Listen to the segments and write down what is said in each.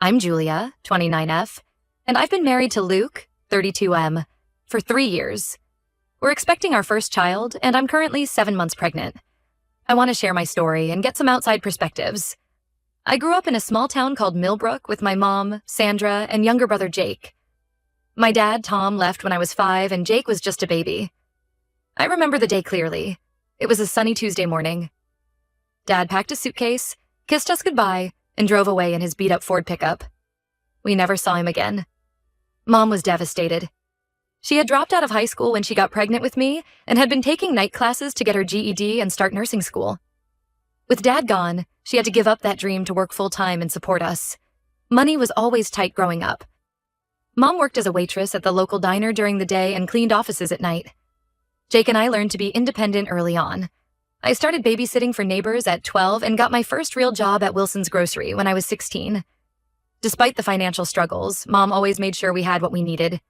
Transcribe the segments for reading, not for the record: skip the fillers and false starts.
I'm Julia, 29F, and I've been married to Luke, 32M, for 3 years. We're expecting our first child, and I'm currently 7 months pregnant. I want to share my story and get some outside perspectives. I grew up in a small town called Millbrook with my mom, Sandra, and younger brother Jake. My dad, Tom, left when I was 5, and Jake was just a baby. I remember the day clearly. It was a sunny Tuesday morning. Dad packed a suitcase, kissed us goodbye, and drove away in his beat-up Ford pickup. We never saw him again. Mom was devastated. She had dropped out of high school when she got pregnant with me and had been taking night classes to get her GED and start nursing school. With Dad gone, she had to give up that dream to work full-time and support us. Money was always tight growing up. Mom worked as a waitress at the local diner during the day and cleaned offices at night. Jake and I learned to be independent early on. I started babysitting for neighbors at 12 and got my first real job at Wilson's Grocery when I was 16. Despite the financial struggles, Mom always made sure we had what we needed.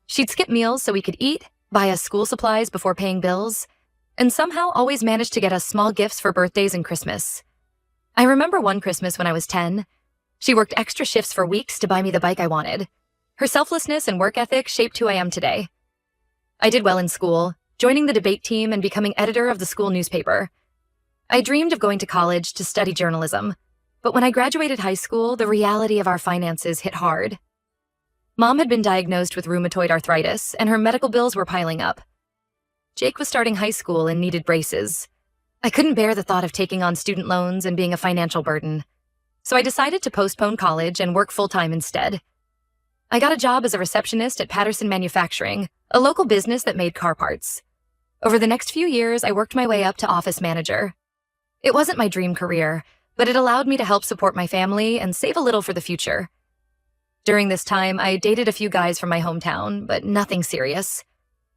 She'd skip meals so we could eat, buy us school supplies before paying bills, and somehow always managed to get us small gifts for birthdays and Christmas. I remember one Christmas when I was 10. She worked extra shifts for weeks to buy me the bike I wanted. Her selflessness and work ethic shaped who I am today. I did well in school, joining the debate team and becoming editor of the school newspaper. I dreamed of going to college to study journalism, but when I graduated high school, the reality of our finances hit hard. Mom had been diagnosed with rheumatoid arthritis, and her medical bills were piling up. Jake was starting high school and needed braces. I couldn't bear the thought of taking on student loans and being a financial burden, so I decided to postpone college and work full-time instead. I got a job as a receptionist at Patterson Manufacturing, a local business that made car parts. Over the next few years, I worked my way up to office manager. It wasn't my dream career, but it allowed me to help support my family and save a little for the future. During this time, I dated a few guys from my hometown, but nothing serious.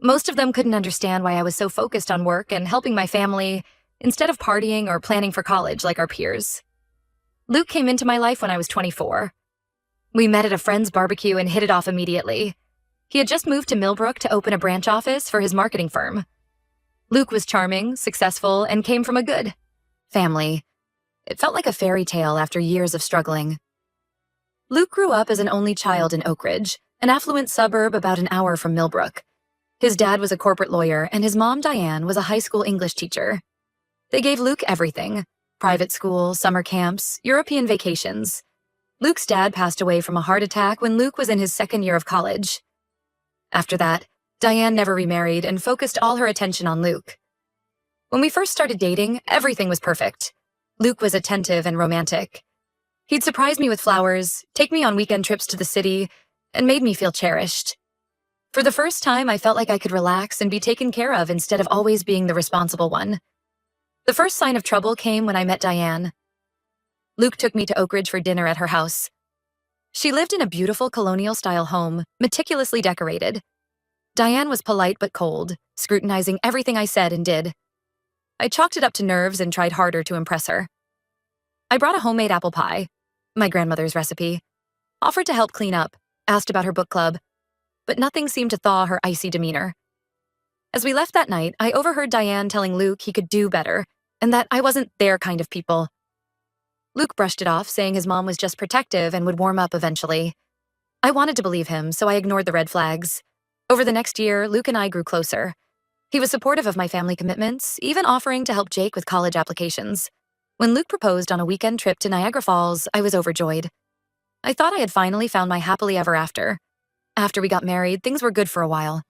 Most of them couldn't understand why I was so focused on work and helping my family instead of partying or planning for college like our peers. Luke came into my life when I was 24. We met at a friend's barbecue and hit it off immediately. He had just moved to Millbrook to open a branch office for his marketing firm. Luke was charming, successful, and came from a good family. It felt like a fairy tale after years of struggling. Luke grew up as an only child in Oak Ridge, an affluent suburb about an hour from Millbrook. His dad was a corporate lawyer, and his mom, Diane, was a high school English teacher. They gave Luke everything: private school, summer camps, European vacations. Luke's dad passed away from a heart attack when Luke was in his second year of college. After that, Diane never remarried and focused all her attention on Luke. When we first started dating, everything was perfect. Luke was attentive and romantic. He'd surprise me with flowers, take me on weekend trips to the city, and made me feel cherished. For the first time, I felt like I could relax and be taken care of instead of always being the responsible one. The first sign of trouble came when I met Diane. Luke took me to Oak Ridge for dinner at her house. She lived in a beautiful colonial-style home, meticulously decorated. Diane was polite but cold, scrutinizing everything I said and did. I chalked it up to nerves and tried harder to impress her. I brought a homemade apple pie, my grandmother's recipe, offered to help clean up, asked about her book club, but nothing seemed to thaw her icy demeanor. As we left that night, I overheard Diane telling Luke he could do better and that I wasn't their kind of people. Luke brushed it off, saying his mom was just protective and would warm up eventually. I wanted to believe him, so I ignored the red flags. Over the next year, Luke and I grew closer. He was supportive of my family commitments, even offering to help Jake with college applications. When Luke proposed on a weekend trip to Niagara Falls, I was overjoyed. I thought I had finally found my happily ever after. After we got married, things were good for a while.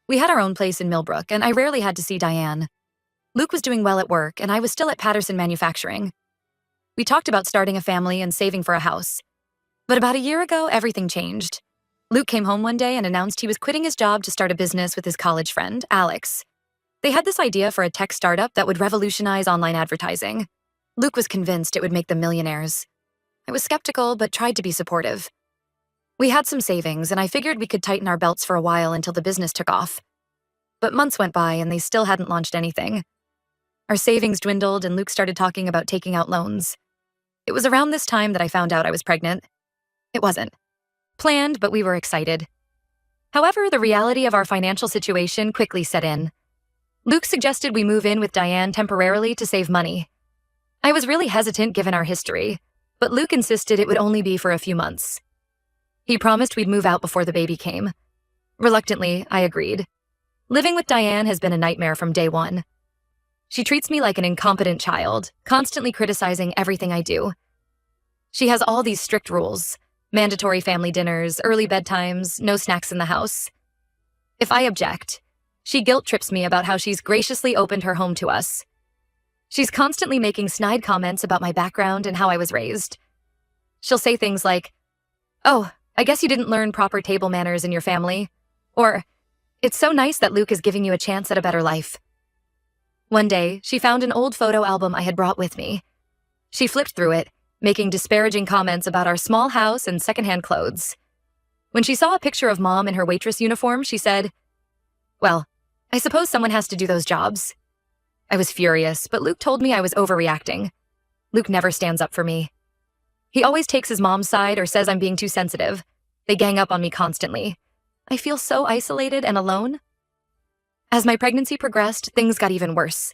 We had our own place in Millbrook, and I rarely had to see Diane. Luke was doing well at work, and I was still at Patterson Manufacturing. We talked about starting a family and saving for a house. But about a year ago, everything changed. Luke came home one day and announced he was quitting his job to start a business with his college friend, Alex. They had this idea for a tech startup that would revolutionize online advertising. Luke was convinced it would make them millionaires. I was skeptical, but tried to be supportive. We had some savings, and I figured we could tighten our belts for a while until the business took off. But months went by, and they still hadn't launched anything. Our savings dwindled, and Luke started talking about taking out loans. It was around this time that I found out I was pregnant. It wasn't planned, but we were excited. However, the reality of our financial situation quickly set in. Luke suggested we move in with Diane temporarily to save money. I was really hesitant given our history, but Luke insisted it would only be for a few months. He promised we'd move out before the baby came. Reluctantly, I agreed. Living with Diane has been a nightmare from day one. She treats me like an incompetent child, constantly criticizing everything I do. She has all these strict rules: mandatory family dinners, early bedtimes, no snacks in the house. If I object, she guilt trips me about how she's graciously opened her home to us. She's constantly making snide comments about my background and how I was raised. She'll say things like, "Oh, I guess you didn't learn proper table manners in your family," or, "It's so nice that Luke is giving you a chance at a better life." One day, she found an old photo album I had brought with me. She flipped through it, making disparaging comments about our small house and secondhand clothes. When she saw a picture of Mom in her waitress uniform, she said, "Well, I suppose someone has to do those jobs." I was furious, but Luke told me I was overreacting. Luke never stands up for me. He always takes his mom's side or says I'm being too sensitive. They gang up on me constantly. I feel so isolated and alone. As my pregnancy progressed, things got even worse.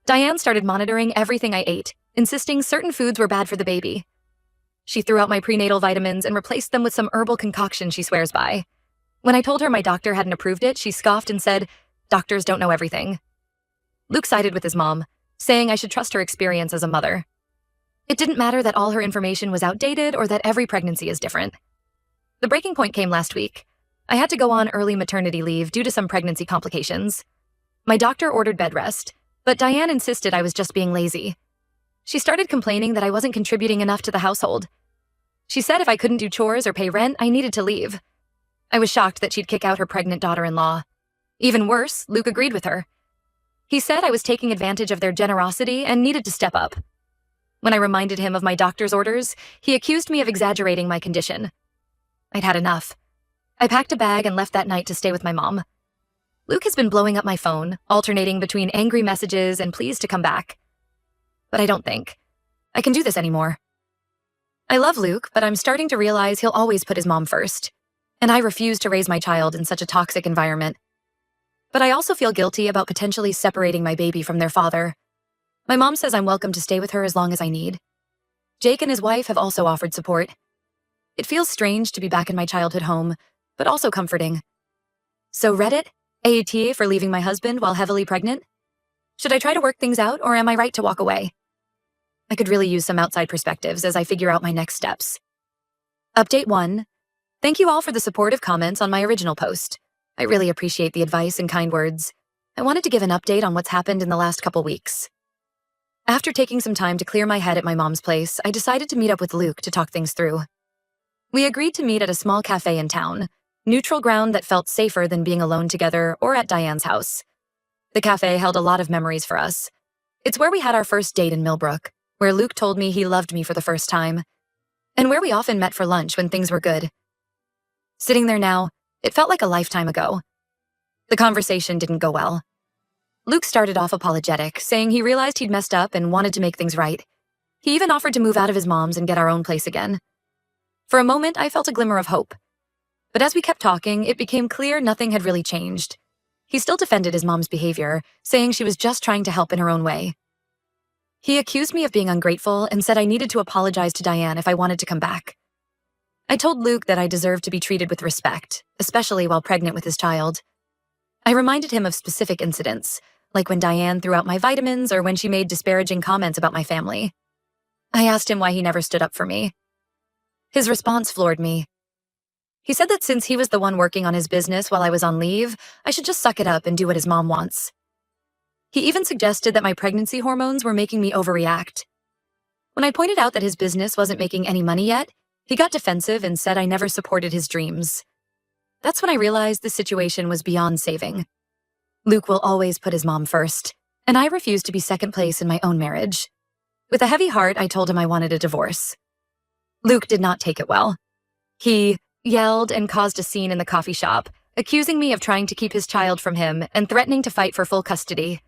Diane started monitoring everything I ate, insisting certain foods were bad for the baby. She threw out my prenatal vitamins and replaced them with some herbal concoction she swears by. When I told her my doctor hadn't approved it, she scoffed and said, "Doctors don't know everything." Luke sided with his mom, saying I should trust her experience as a mother. It didn't matter that all her information was outdated or that every pregnancy is different. The breaking point came last week. I had to go on early maternity leave due to some pregnancy complications. My doctor ordered bed rest, but Diane insisted I was just being lazy. She started complaining that I wasn't contributing enough to the household. She said if I couldn't do chores or pay rent, I needed to leave. I was shocked that she'd kick out her pregnant daughter-in-law. Even worse, Luke agreed with her. He said I was taking advantage of their generosity and needed to step up. When I reminded him of my doctor's orders, he accused me of exaggerating my condition. I'd had enough. I packed a bag and left that night to stay with my mom. Luke has been blowing up my phone, alternating between angry messages and pleas to come back. But I don't think I can do this anymore. I love Luke, but I'm starting to realize he'll always put his mom first, and I refuse to raise my child in such a toxic environment. But I also feel guilty about potentially separating my baby from their father. My mom says I'm welcome to stay with her as long as I need. Jake and his wife have also offered support. It feels strange to be back in my childhood home, but also comforting. So Reddit, AATA for leaving my husband while heavily pregnant? Should I try to work things out, or am I right to walk away? I could really use some outside perspectives as I figure out my next steps. Update 1. Thank you all for the supportive comments on my original post. I really appreciate the advice and kind words. I wanted to give an update on what's happened in the last couple weeks. After taking some time to clear my head at my mom's place, I decided to meet up with Luke to talk things through. We agreed to meet at a small cafe in town, neutral ground that felt safer than being alone together or at Diane's house. The cafe held a lot of memories for us. It's where we had our first date in Millbrook, where Luke told me he loved me for the first time, and where we often met for lunch when things were good. Sitting there now, it felt like a lifetime ago. The conversation didn't go well. Luke started off apologetic, saying he realized he'd messed up and wanted to make things right. He even offered to move out of his mom's and get our own place again. For a moment, I felt a glimmer of hope. But as we kept talking, it became clear nothing had really changed. He still defended his mom's behavior, saying she was just trying to help in her own way. He accused me of being ungrateful and said I needed to apologize to Diane if I wanted to come back. I told Luke that I deserved to be treated with respect, especially while pregnant with his child. I reminded him of specific incidents, like when Diane threw out my vitamins or when she made disparaging comments about my family. I asked him why he never stood up for me. His response floored me. He said that since he was the one working on his business while I was on leave, I should just suck it up and do what his mom wants. He even suggested that my pregnancy hormones were making me overreact. When I pointed out that his business wasn't making any money yet, he got defensive and said I never supported his dreams. That's when I realized the situation was beyond saving. Luke will always put his mom first, and I refuse to be second place in my own marriage. With a heavy heart, I told him I wanted a divorce. Luke did not take it well. He yelled and caused a scene in the coffee shop, accusing me of trying to keep his child from him and threatening to fight for full custody.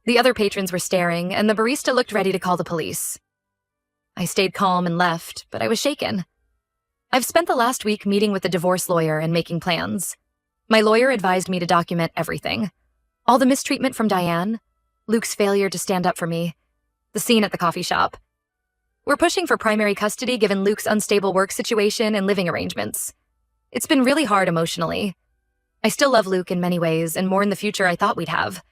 The other patrons were staring, and the barista looked ready to call the police. I stayed calm and left, but I was shaken. I've spent the last week meeting with a divorce lawyer and making plans. My lawyer advised me to document everything. All the mistreatment from Diane, Luke's failure to stand up for me, the scene at the coffee shop. We're pushing for primary custody given Luke's unstable work situation and living arrangements. It's been really hard emotionally. I still love Luke in many ways, and more in the future I thought we'd have.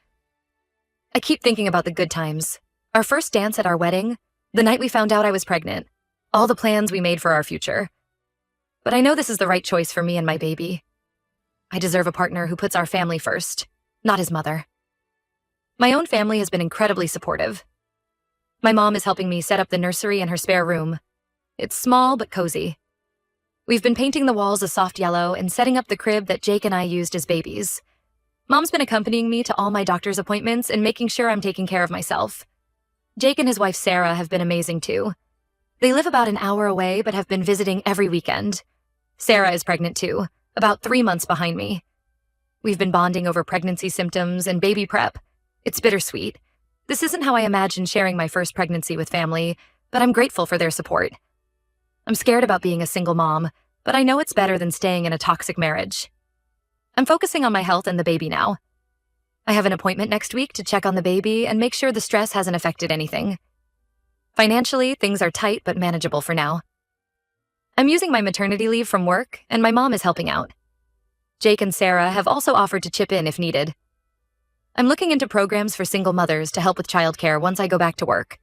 I keep thinking about the good times. Our first dance at our wedding, the night we found out I was pregnant, all the plans we made for our future. But I know this is the right choice for me and my baby. I deserve a partner who puts our family first, not his mother. My own family has been incredibly supportive. My mom is helping me set up the nursery in her spare room. It's small but cozy. We've been painting the walls a soft yellow and setting up the crib that Jake and I used as babies. Mom's been accompanying me to all my doctor's appointments and making sure I'm taking care of myself. Jake and his wife Sarah have been amazing too. They live about an hour away but have been visiting every weekend. Sarah is pregnant too, about 3 months behind me. We've been bonding over pregnancy symptoms and baby prep. It's bittersweet. This isn't how I imagined sharing my first pregnancy with family, but I'm grateful for their support. I'm scared about being a single mom, but I know it's better than staying in a toxic marriage. I'm focusing on my health and the baby now. I have an appointment next week to check on the baby and make sure the stress hasn't affected anything. Financially, things are tight but manageable for now. I'm using my maternity leave from work, and my mom is helping out. Jake and Sarah have also offered to chip in if needed. I'm looking into programs for single mothers to help with childcare once I go back to work.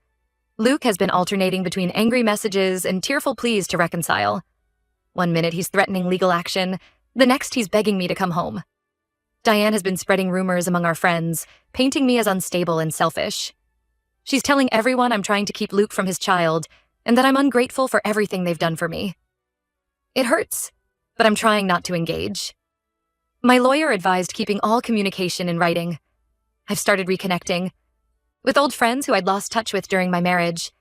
Luke has been alternating between angry messages and tearful pleas to reconcile. One minute he's threatening legal action, the next he's begging me to come home. Diane has been spreading rumors among our friends, painting me as unstable and selfish. She's telling everyone I'm trying to keep Luke from his child, and that I'm ungrateful for everything they've done for me. It hurts, but I'm trying not to engage. My lawyer advised keeping all communication in writing. I've started reconnecting with old friends who I'd lost touch with during my marriage.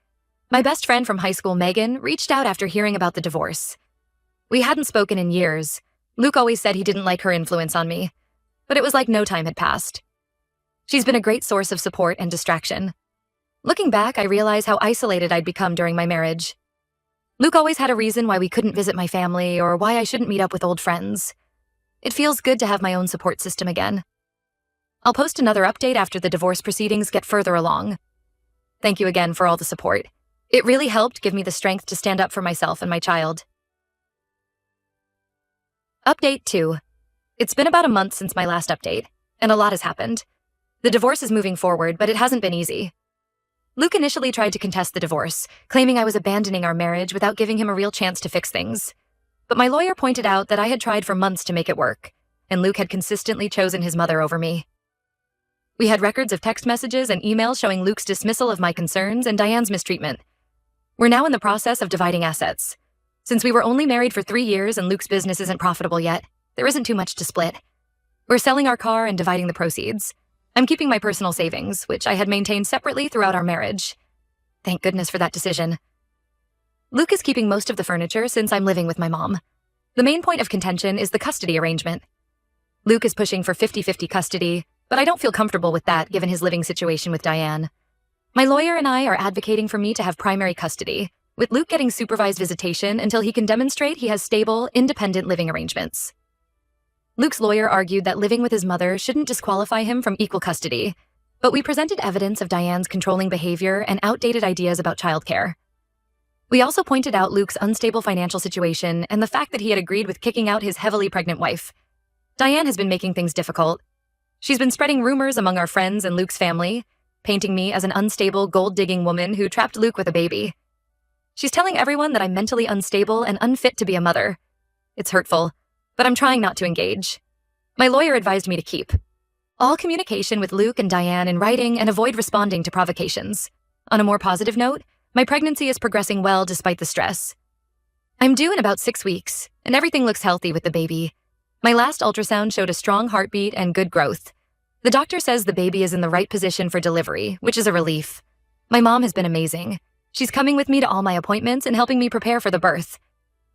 My best friend from high school, Megan, reached out after hearing about the divorce. We hadn't spoken in years. Luke always said he didn't like her influence on me, but it was like no time had passed. She's been a great source of support and distraction. Looking back, I realize how isolated I'd become during my marriage. Luke always had a reason why we couldn't visit my family or why I shouldn't meet up with old friends. It feels good to have my own support system again. I'll post another update after the divorce proceedings get further along. Thank you again for all the support. It really helped give me the strength to stand up for myself and my child. Update 2. It's been about a month since my last update, and a lot has happened. The divorce is moving forward, but it hasn't been easy. Luke initially tried to contest the divorce, claiming I was abandoning our marriage without giving him a real chance to fix things. But my lawyer pointed out that I had tried for months to make it work, and Luke had consistently chosen his mother over me. We had records of text messages and emails showing Luke's dismissal of my concerns and Diane's mistreatment. We're now in the process of dividing assets. Since we were only married for 3 years and Luke's business isn't profitable yet, there isn't too much to split. We're selling our car and dividing the proceeds. I'm keeping my personal savings, which I had maintained separately throughout our marriage. Thank goodness for that decision. Luke is keeping most of the furniture since I'm living with my mom. The main point of contention is the custody arrangement. Luke is pushing for 50-50 custody, but I don't feel comfortable with that given his living situation with Diane. My lawyer and I are advocating for me to have primary custody, with Luke getting supervised visitation until he can demonstrate he has stable, independent living arrangements. Luke's lawyer argued that living with his mother shouldn't disqualify him from equal custody, but we presented evidence of Diane's controlling behavior and outdated ideas about childcare. We also pointed out Luke's unstable financial situation and the fact that he had agreed with kicking out his heavily pregnant wife. Diane has been making things difficult. She's been spreading rumors among our friends and Luke's family, painting me as an unstable, gold-digging woman who trapped Luke with a baby. She's telling everyone that I'm mentally unstable and unfit to be a mother. It's hurtful, but I'm trying not to engage. My lawyer advised me to keep all communication with Luke and Diane in writing and avoid responding to provocations. On a more positive note, my pregnancy is progressing well despite the stress. I'm due in about 6 weeks, and everything looks healthy with the baby. My last ultrasound showed a strong heartbeat and good growth. The doctor says the baby is in the right position for delivery, which is a relief. My mom has been amazing. She's coming with me to all my appointments and helping me prepare for the birth.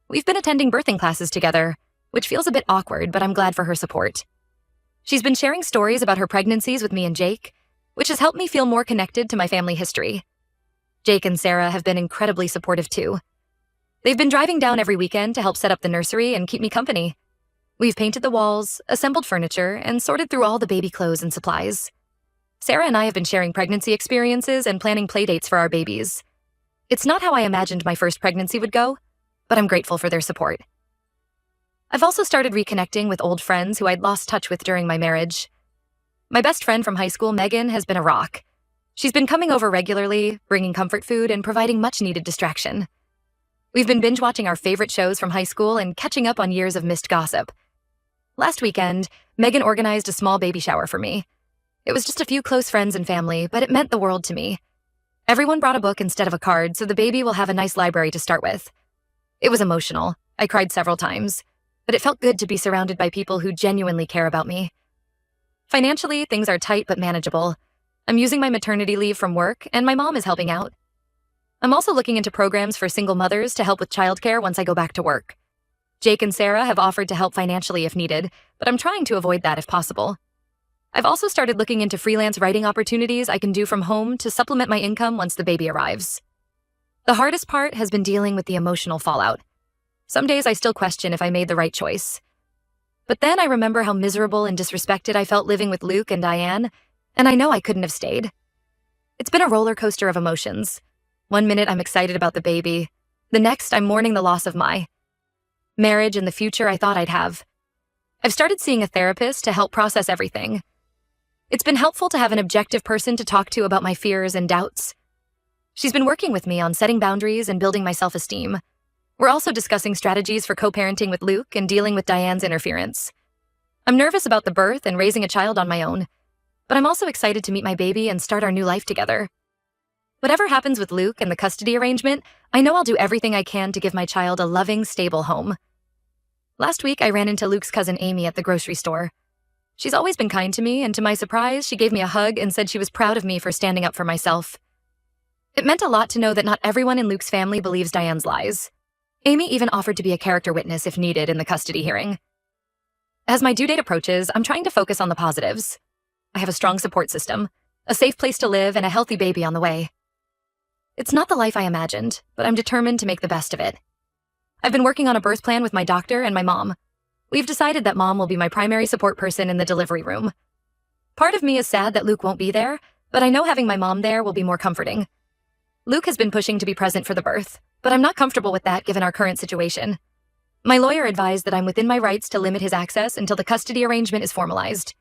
We've been attending birthing classes together, which feels a bit awkward, but I'm glad for her support. She's been sharing stories about her pregnancies with me and Jake, which has helped me feel more connected to my family history. Jake and Sarah have been incredibly supportive too. They've been driving down every weekend to help set up the nursery and keep me company. We've painted the walls, assembled furniture, and sorted through all the baby clothes and supplies. Sarah and I have been sharing pregnancy experiences and planning playdates for our babies. It's not how I imagined my first pregnancy would go, but I'm grateful for their support. I've also started reconnecting with old friends who I'd lost touch with during my marriage. My best friend from high school, Megan, has been a rock. She's been coming over regularly, bringing comfort food, and providing much-needed distraction. We've been binge-watching our favorite shows from high school and catching up on years of missed gossip. Last weekend, Megan organized a small baby shower for me. It was just a few close friends and family, but it meant the world to me. Everyone brought a book instead of a card, so the baby will have a nice library to start with. It was emotional. I cried several times, but it felt good to be surrounded by people who genuinely care about me. Financially, things are tight but manageable. I'm using my maternity leave from work, and my mom is helping out. I'm also looking into programs for single mothers to help with childcare once I go back to work. Jake and Sarah have offered to help financially if needed, but I'm trying to avoid that if possible. I've also started looking into freelance writing opportunities I can do from home to supplement my income once the baby arrives. The hardest part has been dealing with the emotional fallout. Some days I still question if I made the right choice. But then I remember how miserable and disrespected I felt living with Luke and Diane, and I know I couldn't have stayed. It's been a roller coaster of emotions. One minute I'm excited about the baby. The next I'm mourning the loss of my marriage and the future I thought I'd have. I've started seeing a therapist to help process everything. It's been helpful to have an objective person to talk to about my fears and doubts. She's been working with me on setting boundaries and building my self-esteem. We're also discussing strategies for co-parenting with Luke and dealing with Diane's interference. I'm nervous about the birth and raising a child on my own, but I'm also excited to meet my baby and start our new life together. Whatever happens with Luke and the custody arrangement, I know I'll do everything I can to give my child a loving, stable home. Last week, I ran into Luke's cousin Amy at the grocery store. She's always been kind to me, and to my surprise, she gave me a hug and said she was proud of me for standing up for myself. It meant a lot to know that not everyone in Luke's family believes Diane's lies. Amy even offered to be a character witness if needed in the custody hearing. As my due date approaches, I'm trying to focus on the positives. I have a strong support system, a safe place to live, and a healthy baby on the way. It's not the life I imagined, but I'm determined to make the best of it. I've been working on a birth plan with my doctor and my mom. We've decided that mom will be my primary support person in the delivery room. Part of me is sad that Luke won't be there, but I know having my mom there will be more comforting. Luke has been pushing to be present for the birth, but I'm not comfortable with that given our current situation. My lawyer advised that I'm within my rights to limit his access until the custody arrangement is formalized.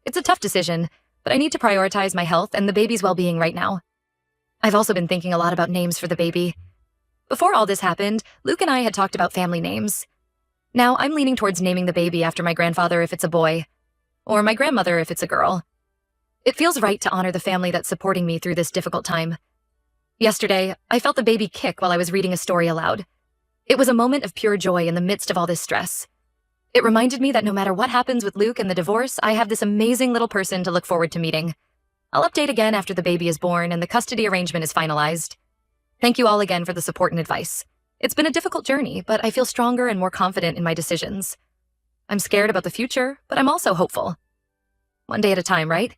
It's a tough decision, but I need to prioritize my health and the baby's well-being right now. I've also been thinking a lot about names for the baby. Before all this happened, Luke and I had talked about family names. Now I'm leaning towards naming the baby after my grandfather if it's a boy, or my grandmother if it's a girl. It feels right to honor the family that's supporting me through this difficult time. Yesterday, I felt the baby kick while I was reading a story aloud. It was a moment of pure joy in the midst of all this stress. It reminded me that no matter what happens with Luke and the divorce, I have this amazing little person to look forward to meeting. I'll update again after the baby is born and the custody arrangement is finalized. Thank you all again for the support and advice. It's been a difficult journey, but I feel stronger and more confident in my decisions. I'm scared about the future, but I'm also hopeful. One day at a time, right?